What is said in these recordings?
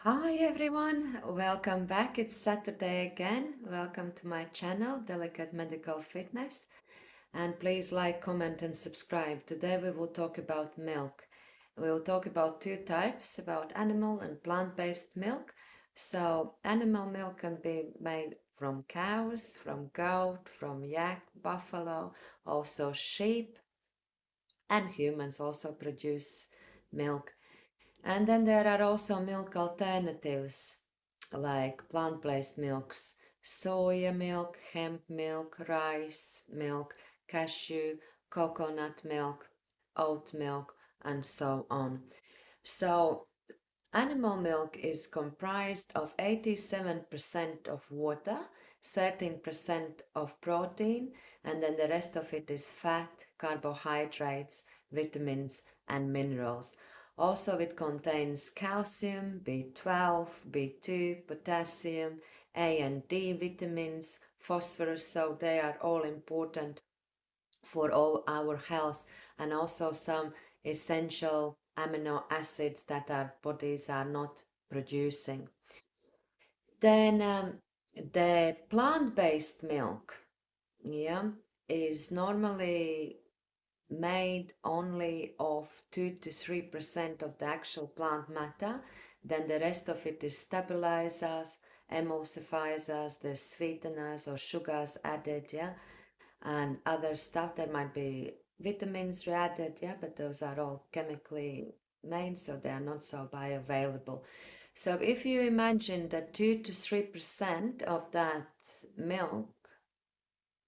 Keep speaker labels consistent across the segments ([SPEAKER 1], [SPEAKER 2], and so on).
[SPEAKER 1] Hi everyone, welcome back. It's Saturday again. Welcome to my channel, Delicate Medical Fitness. And please like, comment, and subscribe. Today we will talk about milk. We will talk about two types, about animal and plant-based milk. So, animal milk can be made from cows, from goat, from yak, buffalo, also sheep, and humans also produce milk. And then there are also milk alternatives like plant-based milks, soya milk, hemp milk, rice milk, cashew, coconut milk, oat milk, and so on. So animal milk is comprised of 87% of water, 13% of protein, and then the rest of it is fat, carbohydrates, vitamins, and minerals. Also, it contains calcium, B12, B2, potassium, A and D vitamins, phosphorus, so they are all important for all our health, and also some essential amino acids that our bodies are not producing. Then the plant-based milk, yeah, is normally made only of 2 to 3% of the actual plant matter. Then the rest of it is stabilizers, emulsifiers, the sweeteners or sugars added, yeah, and other stuff. There might be vitamins added, yeah, but those are all chemically made, so they are not so bioavailable. So if you imagine that 2 to 3% of that milk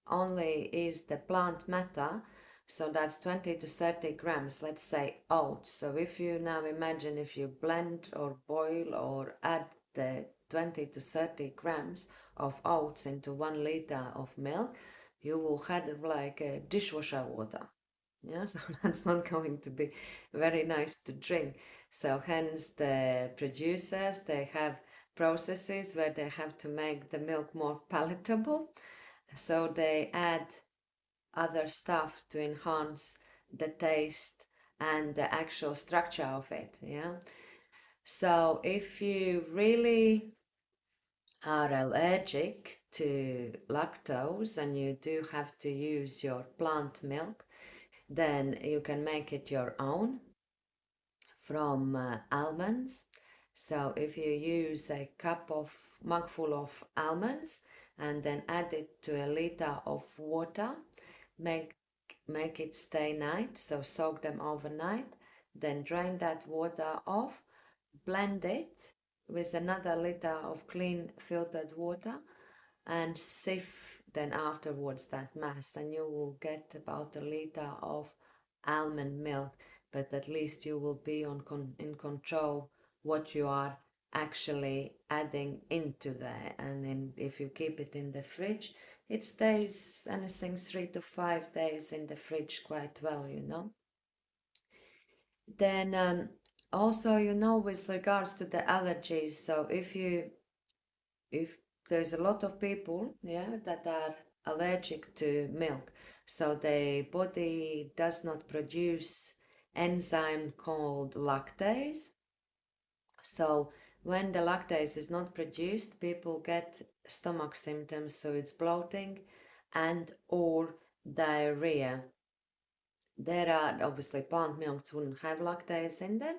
[SPEAKER 1] only is the plant matter, so that's 20 to 30 grams, let's say oats. So if you now imagine if you blend or boil or add the 20 to 30 grams of oats into 1 liter of milk, you will have like a dishwasher water. Yeah, so that's not going to be very nice to drink. So hence the producers, they have processes where they have to make the milk more palatable. So they add other stuff to enhance the taste and the actual structure of it. Yeah. So if you really are allergic to lactose and you do have to use your plant milk, then you can make it your own from almonds. So if you use a mugful of almonds and then add it to a liter of water, make make it stay night, so soak them overnight, then drain that water off, blend it with another liter of clean filtered water and sieve then afterwards that mass, and you will get about a liter of almond milk, but at least you will be in control what you are actually adding into there. And if you keep it in the fridge, it stays anything 3 to 5 days in the fridge quite well. Then also, with regards to the allergies, so if there's a lot of people, yeah, that are allergic to milk, so their body does not produce enzyme called lactase. So when the lactase is not produced, people get stomach symptoms, so it's bloating and or diarrhea. There are obviously plant milks wouldn't have lactase in them,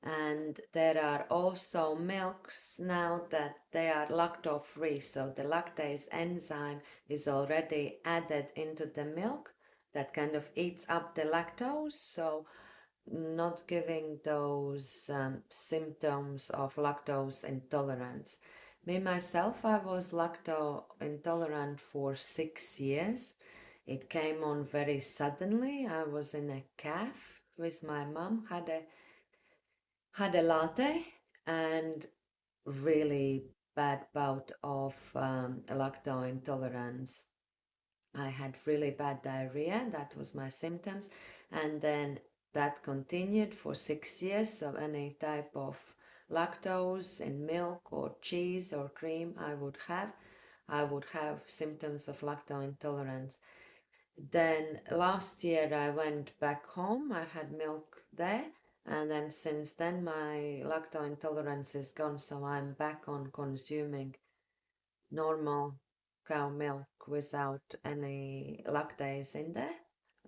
[SPEAKER 1] and there are also milks now that they are lactose free, so the lactase enzyme is already added into the milk that kind of eats up the lactose, so not giving those symptoms of lactose intolerance. Me myself, I was lactose intolerant for 6 years. It came on very suddenly. I was in a cafe with my mom, had a latte and really bad bout of lactose intolerance. I had really bad diarrhea, that was my symptoms, and then that continued for 6 years. So any type of lactose in milk or cheese or cream I would have symptoms of lactose intolerance. Then last year I went back home, I had milk there, And then since then, my lactose intolerance is gone, so I'm back on consuming normal cow milk without any lactase in there.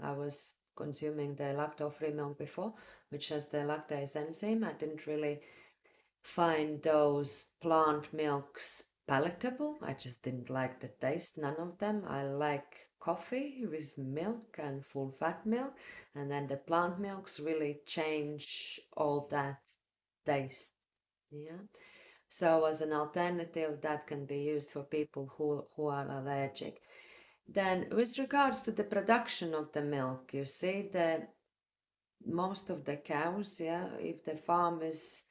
[SPEAKER 1] I was consuming the lactose-free milk before, which has the lactase enzyme. I didn't really find those plant milks palatable. I just didn't like the taste, none of them. I like coffee with milk and full fat milk, and then the plant milks really change all that taste. Yeah. So as an alternative, that can be used for people who are allergic. Then with regards to the production of the milk, you see the most of the cows, yeah, if the farm is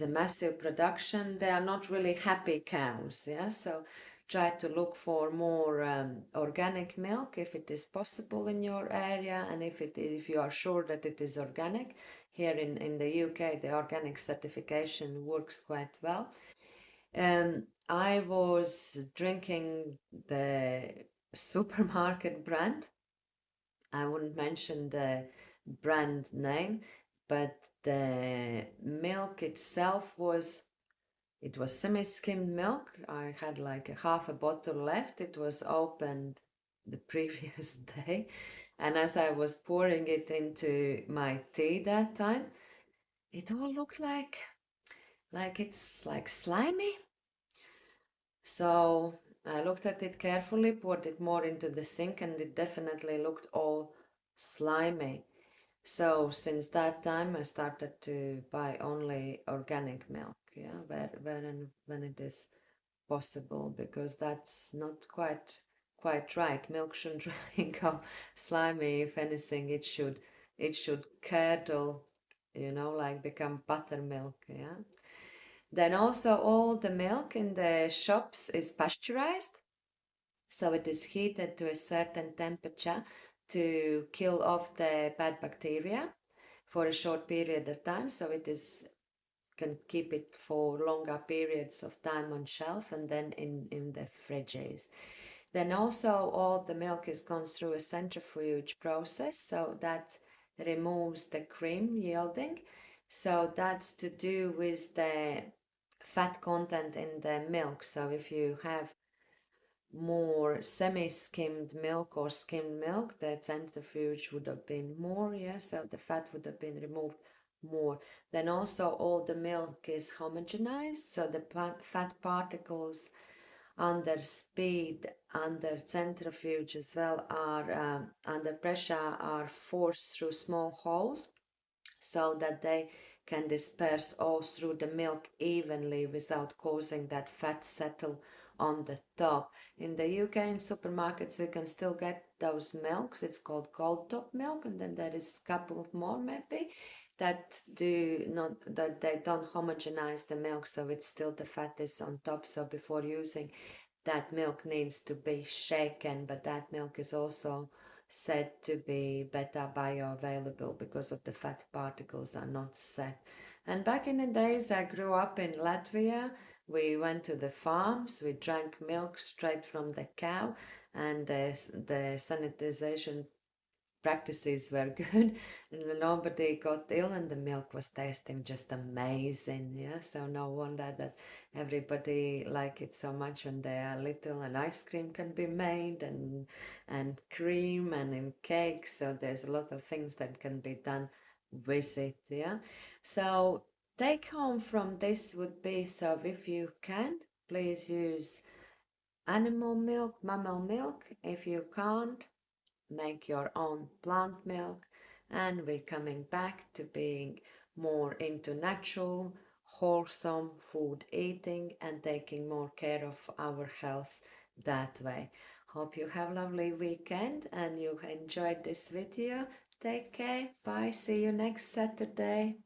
[SPEAKER 1] a massive production, they are not really happy cows, yeah. So try to look for more organic milk if it is possible in your area, and if you are sure that it is organic. Here in the UK, the organic certification works quite well. I was drinking the supermarket brand. I wouldn't mention the brand name, but the milk itself was semi-skimmed milk. I had like a half a bottle left. It was opened the previous day, and as I was pouring it into my tea that time, it all looked like it's like slimy. So I looked at it carefully, poured it more into the sink, and it definitely looked all slimy. So since that time, I started to buy only organic milk, yeah, where and when it is possible, because that's not quite right. Milk shouldn't really go slimy. If anything, it should curdle, like become buttermilk, yeah. Then also all the milk in the shops is pasteurized, so it is heated to a certain temperature to kill off the bad bacteria for a short period of time, so it is can keep it for longer periods of time on shelf and then in the fridges. Then also all the milk is gone through a centrifuge process, so that removes the cream yielding. So that's to do with the fat content in the milk. So if you have more semi-skimmed milk or skimmed milk, the centrifuge would have been more, yeah, so the fat would have been removed more. Then also all the milk is homogenized, so the fat particles under speed, under centrifuge as well, are under pressure, are forced through small holes so that they can disperse all through the milk evenly without causing that fat settle on the top. In the UK in supermarkets we can still get those milks. It's called cold top milk, and then there is a couple of more maybe that do not that they don't homogenize the milk, so it's still the fat is on top. So before using that milk needs to be shaken, but that milk is also said to be better bioavailable because of the fat particles are not set. And back in the days, I grew up in Latvia. We went to the farms, we drank milk straight from the cow, and the sanitization practices were good and nobody got ill, and the milk was tasting just amazing, yeah. So no wonder that everybody like it so much when they are little, and ice cream can be made and cream and in cakes, so there's a lot of things that can be done with it, yeah. So take home from this would be, so if you can, please use animal milk, mammal milk. If you can't, make your own plant milk, and we're coming back to being more into natural, wholesome food eating and taking more care of our health that way. Hope you have a lovely weekend and you enjoyed this video. Take care. Bye. See you next Saturday.